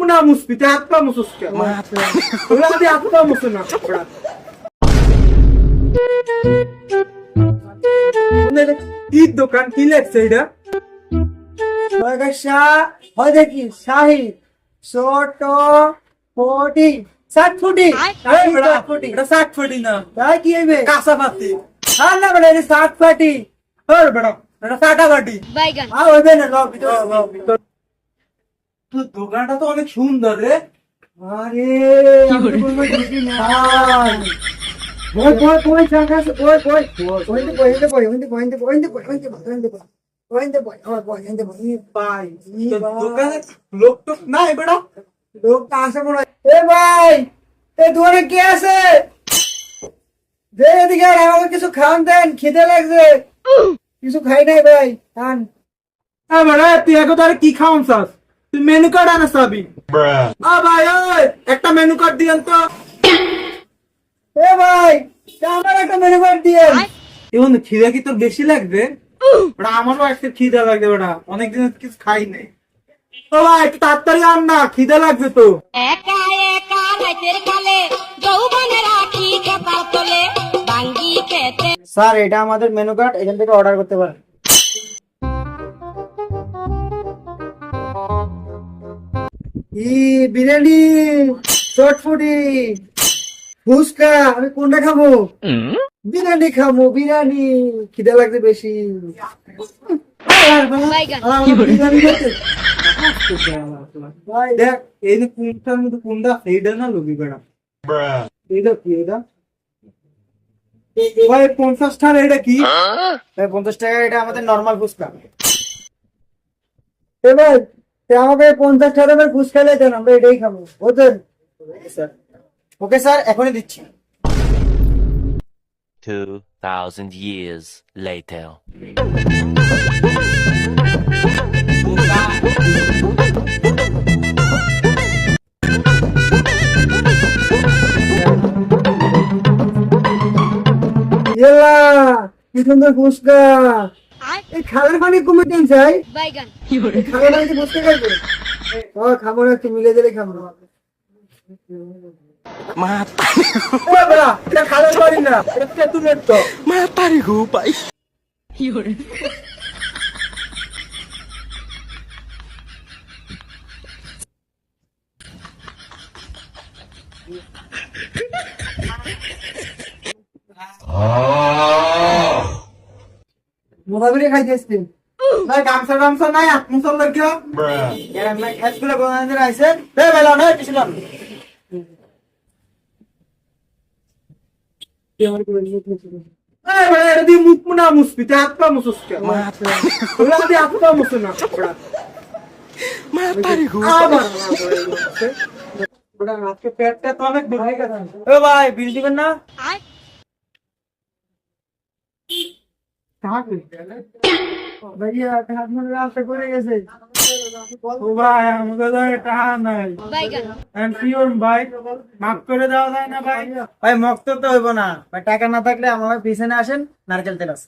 না মুসবি তে হাত পা মুছস কে ওরা দিয়ে হাত পা মুছে না ওরা কি দোকান কি লেখছে এটা হয় দেখি শাহি ছোট ফটি 60 ফুটি এটা 60 ফুটি না তাই কি হইবে কাঁচা পাতি আর না বলে 60 ফাটি হর বড় এটা সাটা বাটি বাইগান আর হইবে না লও ভিতর তো দোকানটা তো অনেক সুন্দর রে আরে আমি বলবো দেখি না বই চাকা বই ভাই তো দোকানে লোক তো নাই বড় লোক আসে মনে হয় এ ভাই এ দোকানে কে আছে যে এদিকে আর আমাকে কিছু খান দেন খিদে লাগছে কিছু খাই নাই ভাই খান হ্যাঁ বড় তুই এখন তার কি খাওন চাস তুই মেনু কার্ড আনা চাবি ভাই ওই একটা মেনু কার্ড দিয়েন তো এ ভাই আমার একটা মেনু কার্ড দিয়ে এখন খিদা কি তোর বেশি লাগবে ওটা আমারও একটা খিদা লাগবে ওটা অনেকদিন কিছু খাই নাই ও ভাই একটু তাড়াতাড়ি আন না খিদা লাগবে তো একা একা রাতের কালে যৌবনে রাখি কপাল তলে ভাঙ্গি খেতে স্যার এটা আমাদের মেনু কার্ড এখান থেকে অর্ডার করতে পারেন বিরিয়ানি চটফুটি ফুচকা আমি কোনটা খাবো বিরিয়ানি খাবো বিরিয়ানি খিদে লাগছে বেশি বাইগান বিরিয়ানি খেতে। ভাই দেখ এই যে কোনটার মধ্যে কোনটা এইটা না লবি বেড়া এইটা কি এটা ভাই 50 টাকা এটা কি ভাই 50 টাকা এটা আমাদের নরমাল ফুচকা এ ভাই আমাকে 50 টাকা দামের ফুচকা দেন আমরা এটাই খাবো বুঝলেন ওকে স্যার এখনই দিচ্ছি 2,000 years later. ইয়া কি সুন্দর ফুচকা এই খাবার পানি কমে দিন চাই বাইগান এই খাবার পানি ফুচকা খাইবে ও খাবো না একটু মিলে দিলে খাবো ও বেড়া এটা খাবার পারি না এটা তেতুলের তো মোবাইলে খাইতে আসছেন ভাই গামছা গামছা নাই আপমুসল লাগিও এর আমরা খেতগুলো বানাতে আইছে রে বেলা না পিছলাম এই বেড়া এটা দিয়ে মুখ না মুছবি তে হাত পা মুছস কে ওরা দিয়ে হাত পা মুছে না ওরা ওরা আজকে পেটটা তো অনেক দূর হয়ে গেছে ও ভাই বিল দিবেন না ভাইয়া হাত মনে রাস্তা করে গেছে ও ভাই আমাকে তো টাকা নাই বাইগান এন্ড পিওর ভাই মাফ করে দেওয়া যায় না ভাই ভাই মক্ত তো হইব না ভাই টাকা না থাকলে আমার পিছনে আসেন নারকেল তেল আছে